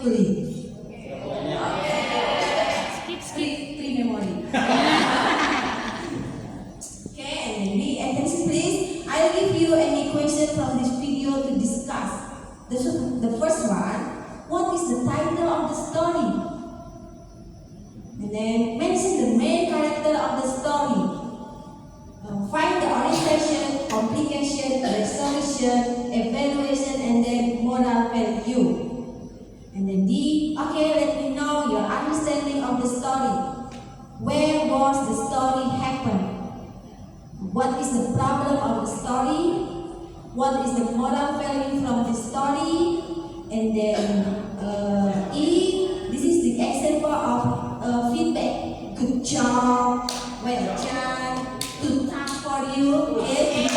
Three. Skip. Three memory. Okay, and then be attention please. I'll give you any question from this video to discuss. The first one, what is the title of the story? And then mention the main character of the story. Find the orientation, complication, resolution, evaluation, and then moral value. And then D, okay, let me know your understanding of the story. Where was the story happen? What is the problem of the story? What is the moral value from the story? And then E, this is the example of feedback. Good job, well done, good task for you. Okay?